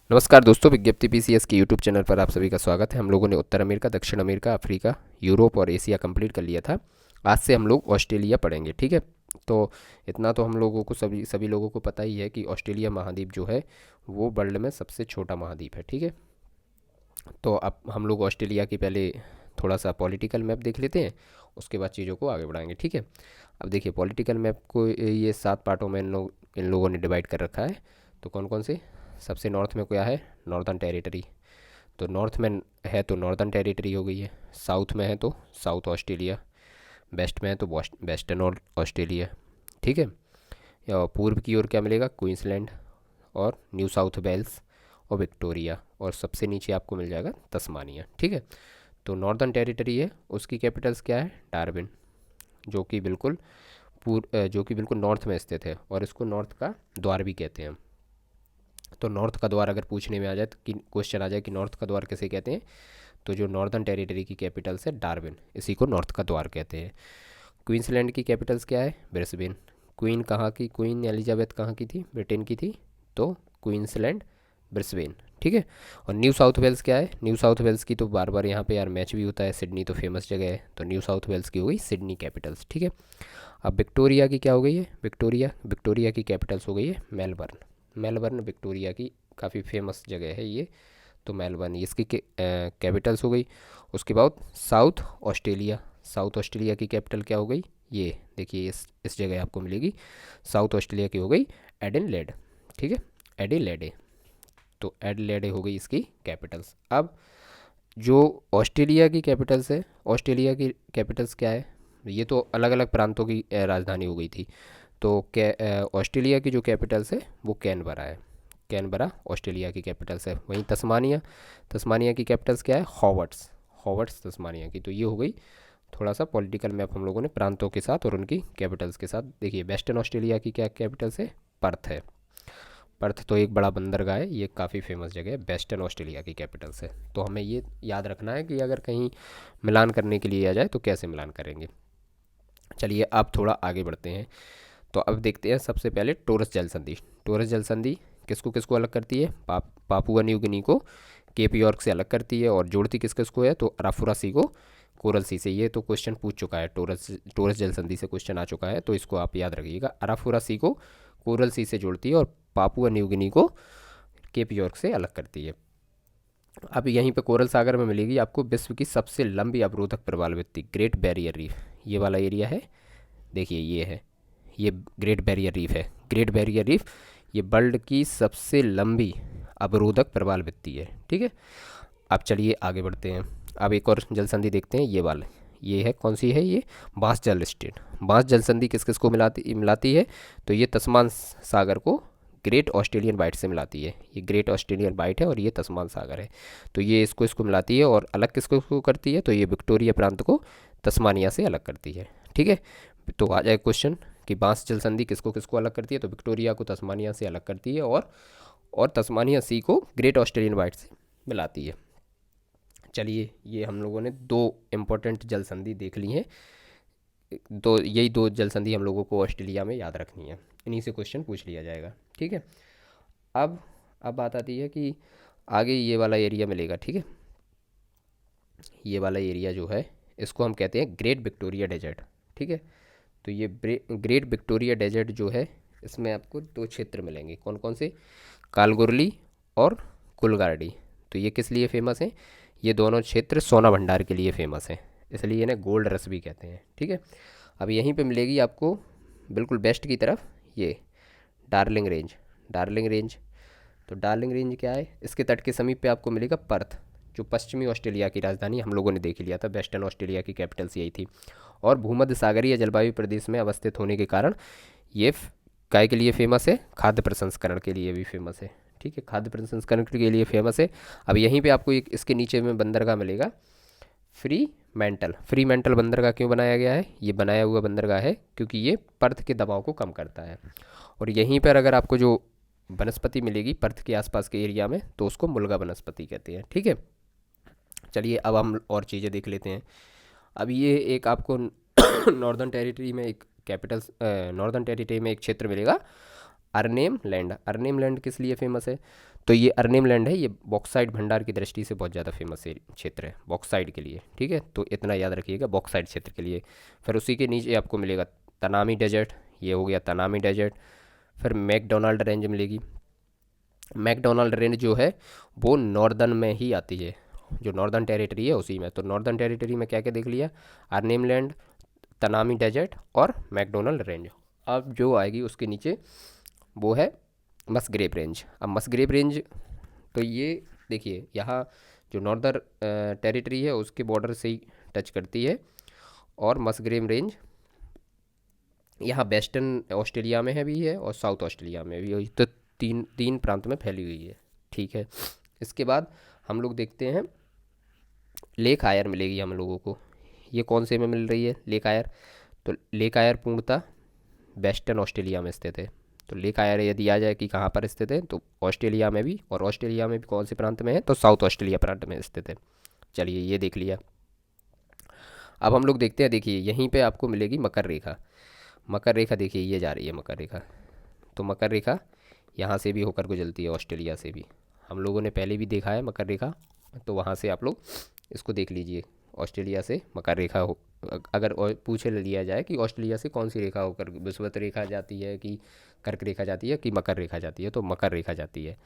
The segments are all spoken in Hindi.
नमस्कार दोस्तों, विज्ञप्ति पीसीएस के यूट्यूब चैनल पर आप सभी का स्वागत है। हम लोगों ने उत्तर अमेरिका, दक्षिण अमेरिका, अफ्रीका, यूरोप और एशिया कंप्लीट कर लिया था। आज से हम लोग ऑस्ट्रेलिया पढ़ेंगे, ठीक है। तो इतना तो हम लोगों को सभी सभी लोगों को पता ही है कि ऑस्ट्रेलिया महाद्वीप जो है वो वर्ल्ड में सबसे छोटा महाद्वीप है, ठीक है। तो अब हम लोग ऑस्ट्रेलिया की पहले थोड़ा सा पॉलिटिकल मैप देख लेते हैं, उसके बाद चीज़ों को आगे बढ़ाएंगे, ठीक है। अब देखिए, पॉलिटिकल मैप को ये 7 पार्टों में इन लोगों ने डिवाइड कर रखा है। तो कौन कौन से? सबसे नॉर्थ में क्या है? Northern territory. तो नॉर्थ में है तो नॉर्दर्न टेरिटरी हो गई है। साउथ में है तो साउथ ऑस्ट्रेलिया। वेस्ट में है तो वेस्टर्न ऑस्ट्रेलिया, ठीक है। या पूर्व की ओर क्या मिलेगा? क्वींसलैंड और न्यू साउथ वेल्स और विक्टोरिया, और सबसे नीचे आपको मिल जाएगा तस्मानिया, ठीक है। तो नॉर्दर्न टेरिटरी है, उसकी कैपिटल्स क्या है? डार्विन, जो कि बिल्कुल जो कि बिल्कुल नॉर्थ में स्थित है, और इसको नॉर्थ का द्वार भी कहते हैं। तो नॉर्थ का द्वार अगर पूछने में आ जाए तो कि क्वेश्चन आ जाए कि नॉर्थ का द्वार किसे कहते हैं, तो जो नॉर्दर्न टेरिटरी की कैपिटल्स है डार्विन, इसी को नॉर्थ का द्वार कहते हैं। क्वींसलैंड की कैपिटल्स क्या है? ब्रिस्बेन। क्वीन कहाँ की? क्वीन एलिजाबेथ कहाँ की थी? ब्रिटेन की थी। तो क्वींसलैंड, ब्रिस्बेन, ठीक है। और न्यू साउथ वेल्स क्या है? न्यू साउथ वेल्स की तो बार बार यहाँ पे यार मैच भी होता है, सिडनी तो फेमस जगह है, तो न्यू साउथ वेल्स की हो गई सिडनी कैपिटल्स, ठीक है। अब विक्टोरिया की क्या हो गई है? विक्टोरिया की कैपिटल्स हो गई है मेलबर्न। मेलबर्न विक्टोरिया की काफ़ी फेमस जगह है ये। तो मेलबर्न इसकी कैपिटल्स हो गई। उसके बाद साउथ ऑस्ट्रेलिया। साउथ ऑस्ट्रेलिया की कैपिटल क्या हो गई? ये देखिए, इस जगह आपको मिलेगी। साउथ ऑस्ट्रेलिया की हो गई एडिलेड, ठीक है, एडिलेडे। तो एडिलेडे हो गई इसकी कैपिटल्स। अब जो ऑस्ट्रेलिया की कैपिटल्स है, ऑस्ट्रेलिया की कैपिटल्स क्या है? ये तो अलग अलग प्रांतों की राजधानी हो गई थी। तो ऑस्ट्रेलिया की जो कैपिटल्स है वो कैनबरा है। कैनबरा ऑस्ट्रेलिया की कैपिटल्स है। वहीं तस्मानिया, तस्मानिया की कैपिटल्स क्या है? हॉवर्ड्स। हॉवर्ड्स तस्मानिया की। तो ये हो गई थोड़ा सा पॉलिटिकल मैप हम लोगों ने प्रांतों के साथ और उनकी कैपिटल्स के साथ। देखिए, वेस्टर्न ऑस्ट्रेलिया की क्या कैपिटल्स है? पर्थ है। पर्थ तो एक बड़ा बंदरगाह है, ये काफ़ी फेमस जगह है, वेस्टर्न ऑस्ट्रेलिया की कैपिटल्स है। तो हमें ये याद रखना है कि अगर कहीं मिलान करने के लिए आ जाए तो कैसे मिलान करेंगे। चलिए अब थोड़ा आगे बढ़ते हैं। तो अब देखते हैं सबसे पहले टोरस जल संधि। टोरस जल संधि किसको किसको अलग करती है? पापुआ न्यू गिनी को केप यॉर्क से अलग करती है, और जोड़ती किस किसको है? तो अराफुरा सी को कोरल सी से। ये तो क्वेश्चन पूछ चुका है, टोरस टोरस जल संधि से क्वेश्चन आ चुका है, तो इसको आप याद रखिएगा। अराफुरा सी को कोरल सी से जोड़ती है और पापुआ न्यू गिनी को केप यॉर्क से अलग करती है। अब यहीं पे कोरल सागर में मिलेगी आपको विश्व की सबसे लंबी अवरोधक प्रवाल भित्ति, ग्रेट बैरियर रीफ। ये वाला एरिया है, देखिए ये है, ये ग्रेट बैरियर रीफ है। ग्रेट बैरियर रीफ ये वर्ल्ड की सबसे लंबी अवरोधक प्रवाल भित्ति है, ठीक है। अब चलिए आगे बढ़ते हैं। अब एक और जल संधि देखते हैं, ये वाले। ये है, कौन सी है ये? बांस जल स्टेट। बांस जल संधि किस किस को मिलाती मिलाती है? तो ये तस्मान सागर को ग्रेट ऑस्ट्रेलियन बाइट से मिलाती है। ये ग्रेट ऑस्ट्रेलियन बाइट है और ये तस्मान सागर है। तो ये इसको इसको मिलाती है, और अलग किसको करती है? तो ये विक्टोरिया प्रांत को तस्मानिया से अलग करती है, ठीक है। तो आ जाए क्वेश्चन कि बांस जल संधि किसको किसको अलग करती है? तो विक्टोरिया को तस्मानिया से अलग करती है, और तस्मानिया सी को ग्रेट ऑस्ट्रेलियन बाइट से मिलाती है। चलिए, ये हम लोगों ने दो इम्पोर्टेंट जल संधि देख ली हैं। तो यही दो जल संधि हम लोगों को ऑस्ट्रेलिया में याद रखनी है, इन्हीं से क्वेश्चन पूछ लिया जाएगा, ठीक है। अब अब बात आती है कि आगे ये वाला एरिया मिलेगा, ठीक है। ये वाला एरिया जो है इसको हम कहते हैं ग्रेट विक्टोरिया डेजर्ट, ठीक है। तो ये ग्रेट विक्टोरिया डेजर्ट जो है, इसमें आपको दो क्षेत्र मिलेंगे। कौन कौन से? कालगुरली और कुलगार्डी। तो ये किस लिए फेमस हैं? ये दोनों क्षेत्र सोना भंडार के लिए फेमस हैं, इसलिए इन्हें गोल्ड रस भी कहते हैं, ठीक है। अब यहीं पे मिलेगी आपको बिल्कुल वेस्ट की तरफ ये डार्लिंग रेंज। डार्लिंग रेंज, तो डार्लिंग रेंज क्या है? इसके तट के समीप पे आपको मिलेगा पर्थ, जो पश्चिमी ऑस्ट्रेलिया की राजधानी हम लोगों ने देख लिया था। वेस्टर्न ऑस्ट्रेलिया की कैपिटल्स यही थी, और भूमध्य सागरीय जलवायु प्रदेश में अवस्थित होने के कारण ये काय के लिए फेमस है? खाद्य प्रसंस्करण के लिए भी फेमस है, ठीक है। खाद्य प्रसंस्करण के लिए फेमस है। अब यहीं पे आपको एक इसके नीचे में बंदरगाह मिलेगा, फ्री मेंटल। फ्री मेंटल बंदरगाह क्यों बनाया गया है? ये बनाया हुआ बंदरगाह है क्योंकि ये पर्थ के दबाव को कम करता है। और यहीं पर अगर आपको जो वनस्पति मिलेगी पर्थ के आसपास के एरिया में, तो उसको मुल्गा वनस्पति कहते हैं, ठीक है। चलिए अब हम और चीज़ें देख लेते हैं। अब ये एक आपको नॉर्दर्न टेरिटरी में एक कैपिटल, नॉर्दर्न टेरिटरी में एक क्षेत्र मिलेगा, अर्नेम लैंड। अर्नेम लैंड किस लिए फेमस है? तो ये अर्नेम लैंड है, ये बॉक्साइट भंडार की दृष्टि से बहुत ज़्यादा फेमस क्षेत्र है बॉक्साइट के लिए, ठीक है। तो इतना याद रखिएगा बॉक्साइट क्षेत्र के लिए। फिर उसी के नीचे आपको मिलेगा तनामी डेजर्ट, ये हो गया तनामी डेजर्ट। फिर मैकडोनाल्ड रेंज मिलेगी। मैकडोनाल्ड रेंज जो है वो नॉर्दर्न में ही आती है, जो नॉर्दर्न टेरिटरी है उसी में। तो नॉर्दर्न टेरिटरी में क्या क्या देख लिया, अर्नेम लैंड, तनामी डेजर्ट और मैकडोनाल्ड रेंज। अब जो आएगी उसके नीचे वो है मस्ग्रेव रेंज। अब मस्ग्रेव रेंज तो ये देखिए यहाँ जो नॉर्दर्न टेरिटरी है उसके बॉर्डर से ही टच करती है, और मस्ग्रेव रेंज यहाँ वेस्टर्न ऑस्ट्रेलिया में है भी है और साउथ ऑस्ट्रेलिया में भी है। तो तीन तीन प्रांत में फैली हुई है, ठीक है। इसके बाद हम लोग देखते हैं लेक आयर मिलेगी हम लोगों को। ये कौन से में मिल रही है लेक आयर, तो लेक आयर पूर्णतः वेस्टर्न ऑस्ट्रेलिया में स्थित है। तो लेक आयर यदि आ जाए कि कहाँ पर स्थित है, तो ऑस्ट्रेलिया में भी, और ऑस्ट्रेलिया में भी कौन से प्रांत में है, तो साउथ ऑस्ट्रेलिया प्रांत में स्थित है। चलिए ये देख लिया। अब हम लोग देखते हैं, देखिए यहीं पे आपको मिलेगी मकर रेखा। मकर रेखा देखिए ये जा रही है मकर रेखा। तो मकर रेखा यहाँ से भी होकर गुजरती है, ऑस्ट्रेलिया से भी। हम लोगों ने पहले भी देखा है मकर रेखा, तो वहाँ से आप लोग इसको देख लीजिए। ऑस्ट्रेलिया से मकर रेखा हो, अगर पूछ लिया जाए कि ऑस्ट्रेलिया से कौन सी रेखा होकर विषुवत रेखा जाती है कि कर्क रेखा जाती है कि मकर रेखा जाती है, तो मकर रेखा जाती है।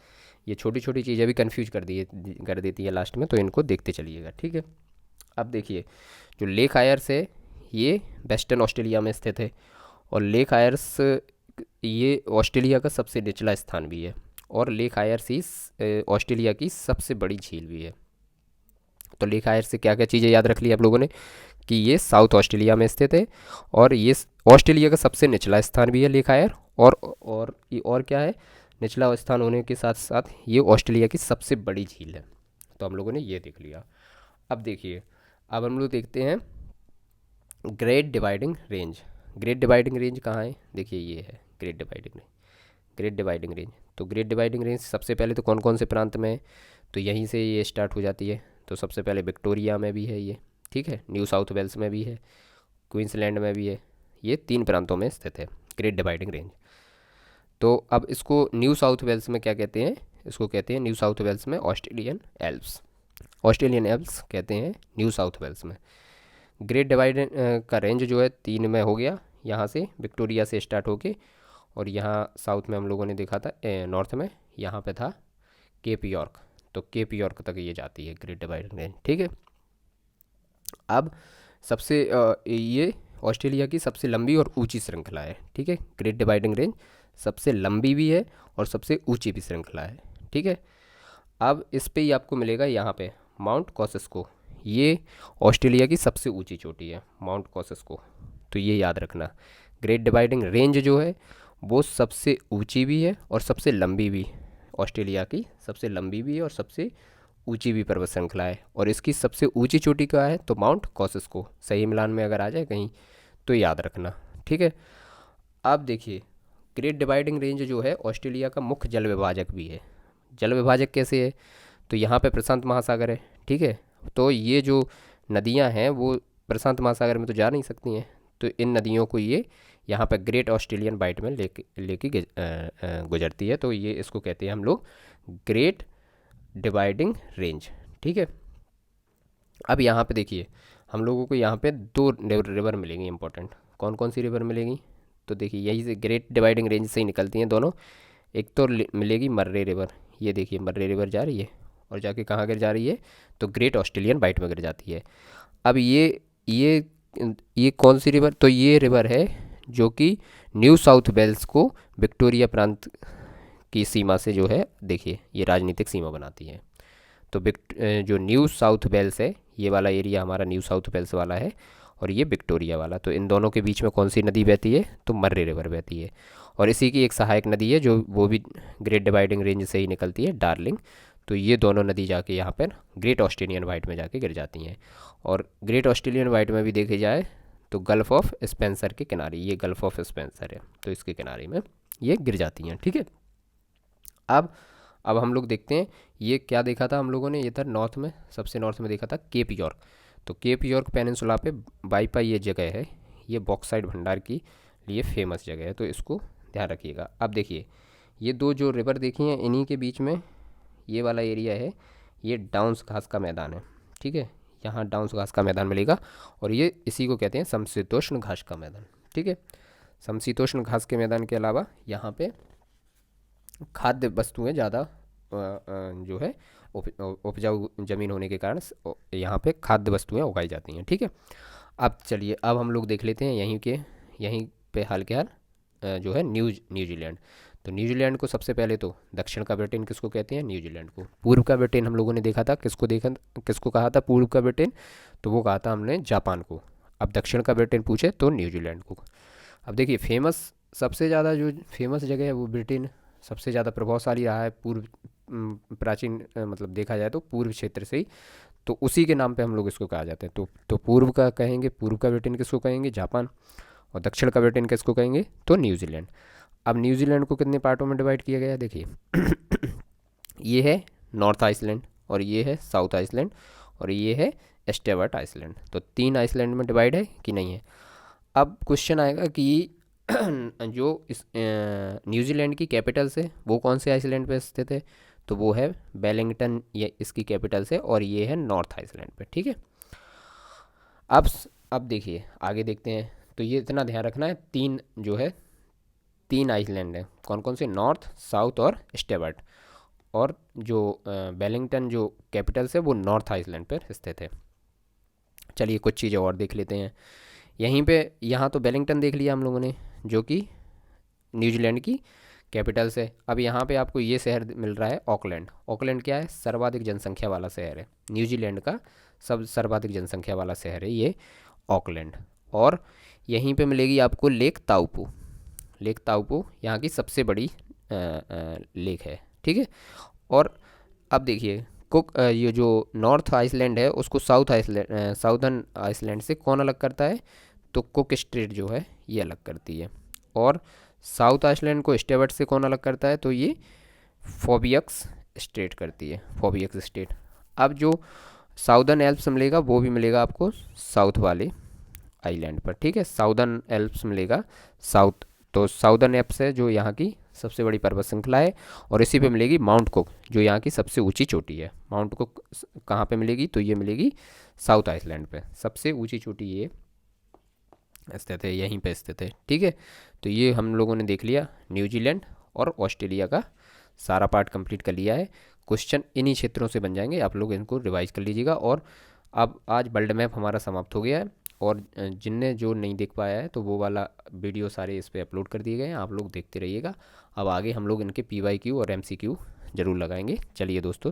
ये छोटी छोटी चीज़ें भी कंफ्यूज कर देती है लास्ट में, तो इनको देखते चलिएगा, ठीक है। अब देखिए जो लेक आयर्स है ये वेस्टर्न ऑस्ट्रेलिया में स्थित है, और लेक आयर्स ये ऑस्ट्रेलिया का सबसे निचला स्थान भी है, और लेक आयर्स ही ऑस्ट्रेलिया की सबसे बड़ी झील भी है। तो लेक आयर्स से क्या क्या चीज़ें याद रख ली आप लोगों ने, कि ये साउथ ऑस्ट्रेलिया में स्थित है, और ये ऑस्ट्रेलिया का सबसे निचला स्थान भी है लेक आयर, और क्या है, निचला स्थान होने के साथ साथ ये ऑस्ट्रेलिया की सबसे बड़ी झील है। तो हम लोगों ने ये देख लिया। अब देखिए, अब हम लोग देखते हैं great dividing range. Great dividing range कहाँ है, देखिए ये है great dividing range. Great dividing range, तो ग्रेट डिवाइडिंग रेंज सबसे पहले तो कौन कौन से प्रांत में है, तो यहीं से ये स्टार्ट हो जाती है। तो सबसे पहले विक्टोरिया में भी है ये, ठीक है, न्यू साउथ वेल्स में भी है, क्वींसलैंड में भी है। ये तीन प्रांतों में स्थित है ग्रेट डिवाइडिंग रेंज। तो अब इसको न्यू साउथ वेल्स में क्या कहते हैं, इसको कहते हैं न्यू साउथ वेल्स में ऑस्ट्रेलियन एल्प्स। ऑस्ट्रेलियन एल्प्स कहते हैं न्यू साउथ वेल्स में। ग्रेट डिवाइड का रेंज जो है तीन में हो गया, यहाँ से विक्टोरिया से स्टार्ट होके, और यहाँ साउथ में हम लोगों ने देखा था नॉर्थ में यहाँ पे था केप यॉर्क। तो केप यॉर्क तक ये जाती है ग्रेट डिवाइडिंग रेंज, ठीक है। अब सबसे ये ऑस्ट्रेलिया की सबसे लंबी और ऊंची श्रृंखला है, ठीक है। ग्रेट डिवाइडिंग रेंज सबसे लंबी भी है और सबसे ऊंची भी श्रृंखला है, ठीक है। अब इस पे ही आपको मिलेगा यहाँ पे माउंट कॉसेस्को। ये ऑस्ट्रेलिया की सबसे ऊंची चोटी है माउंट कॉसेस्को, तो ये याद रखना। ग्रेट डिवाइडिंग रेंज जो है वो सबसे ऊंची भी है और सबसे लंबी भी, ऑस्ट्रेलिया की सबसे लंबी भी है और सबसे ऊंची भी पर्वत श्रृंखला है। और इसकी सबसे ऊंची चोटी क्या है, तो माउंट कॉसेस्को। सही मिलान में अगर आ जाए कहीं तो याद रखना, ठीक है। अब देखिए ग्रेट डिवाइडिंग रेंज जो है ऑस्ट्रेलिया का मुख्य जल विभाजक भी है। जल विभाजक कैसे है, तो यहाँ पे प्रशांत महासागर है, ठीक है। तो ये जो नदियाँ हैं वो प्रशांत महासागर में तो जा नहीं सकती हैं, तो इन नदियों को ये यहाँ पर ग्रेट ऑस्ट्रेलियन बाइट में लेके गुजरती है। तो ये इसको कहते हैं हम लोग ग्रेट डिवाइडिंग रेंज, ठीक है। अब यहाँ पे देखिए हम लोगों को यहाँ पे दो रिवर मिलेंगी इंपॉर्टेंट। कौन कौन सी रिवर मिलेंगी, तो देखिए यही से ग्रेट डिवाइडिंग रेंज से ही निकलती हैं दोनों। एक तो मिलेगी मर्रे रिवर, ये देखिए मर्रे रिवर जा रही है और जाके कहाँ गिर जा रही है, तो ग्रेट ऑस्ट्रेलियन बाइट में गिर जाती है। अब ये कौन सी रिवर, तो ये रिवर है जो कि न्यू साउथ वेल्स को विक्टोरिया प्रांत की सीमा से जो है, देखिए ये राजनीतिक सीमा बनाती है। तो जो न्यू साउथ वेल्स है ये वाला एरिया हमारा न्यू साउथ वेल्स वाला है, और ये विक्टोरिया वाला। तो इन दोनों के बीच में कौन सी नदी बहती है, तो मर्रे रिवर बहती है। और इसी की एक सहायक नदी है जो वो भी ग्रेट डिवाइडिंग रेंज से ही निकलती है, डार्लिंग। तो ये दोनों नदी जाके यहाँ पर ग्रेट ऑस्ट्रेलियन वाइट में जाके गिर जाती हैं। और ग्रेट ऑस्ट्रेलियन वाइट में भी देखी जाए तो गल्फ़ ऑफ स्पेंसर के किनारे, ये गल्फ़ ऑफ स्पेंसर है तो इसके किनारे में ये गिर जाती हैं, ठीक है। अब हम लोग देखते हैं ये क्या देखा था हम लोगों ने, ये था नॉर्थ में, सबसे नॉर्थ में देखा था केप यॉर्क। तो केप यॉर्क पेनिनसुला पे बाइपा ये जगह है, ये बॉक्साइट भंडार की लिए फेमस जगह है, तो इसको ध्यान रखिएगा। अब देखिए ये दो जो रिवर देखी हैं इन्हीं के बीच में ये वाला एरिया है, ये डाउन्स घास का मैदान है, ठीक है, यहाँ डाउन्स घास का मैदान मिलेगा। और ये इसी को कहते हैं समशीतोष्ण घास का मैदान, ठीक है। समशीतोष्ण घास के मैदान के अलावा यहाँ पे खाद्य वस्तुएं ज़्यादा जो है उपजाऊ ज़मीन होने के कारण यहाँ पे खाद्य वस्तुएं उगाई जाती हैं, ठीक है। अब चलिए, अब हम लोग देख लेते हैं यहीं पे हाल के हाल जो है न्यूजीलैंड। तो न्यूजीलैंड को सबसे पहले तो दक्षिण का ब्रिटेन किसको कहते हैं? न्यूजीलैंड को। पूर्व का ब्रिटेन हम लोगों ने देखा था, किसको कहा था पूर्व का ब्रिटेन? तो वो कहा था हमने जापान को। अब दक्षिण का ब्रिटेन पूछे तो न्यूजीलैंड को। अब देखिए, सबसे ज़्यादा जो फेमस जगह है वो ब्रिटेन सबसे ज़्यादा प्रभावशाली रहा है पूर्व प्राचीन मतलब देखा जाए तो पूर्व क्षेत्र से ही, तो उसी के नाम पे हम लोग इसको कहा जाता है। तो पूर्व का कहेंगे, पूर्व का ब्रिटेन किसको कहेंगे? जापान। और दक्षिण का ब्रिटेन किसको कहेंगे? तो न्यूजीलैंड। अब न्यूजीलैंड को कितने पार्टों में डिवाइड किया गया है? देखिए ये है नॉर्थ आइसलैंड, और ये है साउथ आइसलैंड, और ये है स्टेवर्ट आइसलैंड। तो 3 आइसलैंड में डिवाइड है कि नहीं है? अब क्वेश्चन आएगा कि जो इस न्यूजीलैंड की कैपिटल से वो कौन से आइसलैंड पे स्थित है? तो वो है वेलिंगटन, ये इसकी कैपिटल से, और ये है नॉर्थ आइसलैंड पे, ठीक है। अब अब देखिए आगे देखते हैं। तो ये इतना ध्यान रखना है, तीन आइसलैंड है, कौन कौन से? नॉर्थ, साउथ और स्टेवर्ट। और जो वेलिंगटन जो कैपिटल से वो नॉर्थ आइसलैंड पर स्थित है। चलिए कुछ चीज़ें और देख लेते हैं यहाँ तो वेलिंगटन देख लिया हम लोगों ने, जो कि न्यूजीलैंड की कैपिटल से। अब यहाँ पे आपको ये शहर मिल रहा है ऑकलैंड। ऑकलैंड क्या है? सर्वाधिक जनसंख्या वाला शहर है, न्यूजीलैंड का सर्वाधिक जनसंख्या वाला शहर है ये ऑकलैंड। और यहीं पे मिलेगी आपको लेक ताउपू। लेक ताउपू यहाँ की सबसे बड़ी लेक है, ठीक है। और अब देखिए ये जो नॉर्थ आइसलैंड है उसको साउदर्न आइसलैंड से कौन अलग करता है? तो कुक स्ट्रेट जो है ये अलग करती है। और साउथ आइसलैंड को स्टेवर्ट से कौन अलग करता है? तो ये फोबियक्स स्टेट करती है, फोबियक्स स्टेट। अब जो साउदर्न एल्प्स मिलेगा वो भी मिलेगा आपको साउथ वाले आइलैंड पर, ठीक है। साउदर्न एल्प्स मिलेगा साउथ, तो साउदर्न एल्प्स है जो यहाँ की सबसे बड़ी पर्वत श्रृंखला है। और इसी पे मिलेगी माउंट कुक, जो यहाँ की सबसे ऊंची चोटी है। माउंट कुक कहाँ पे मिलेगी? तो ये मिलेगी साउथ आइसलैंड पे, सबसे ऊंची चोटी ये स्थित है, यहीं पे स्थित है, ठीक है। तो ये हम लोगों ने देख लिया न्यूजीलैंड और ऑस्ट्रेलिया का सारा पार्ट कंप्लीट कर लिया है। क्वेश्चन इन्हीं क्षेत्रों से बन जाएंगे, आप लोग इनको रिवाइज कर लीजिएगा। और अब आज वर्ल्ड मैप हमारा समाप्त हो गया है, और जिनने जो नहीं देख पाया है तो वो वाला वीडियो सारे इस पर अपलोड कर दिए गए हैं, आप लोग देखते रहिएगा। अब आगे हम लोग इनके PYQ और MCQ ज़रूर लगाएंगे। चलिए दोस्तों।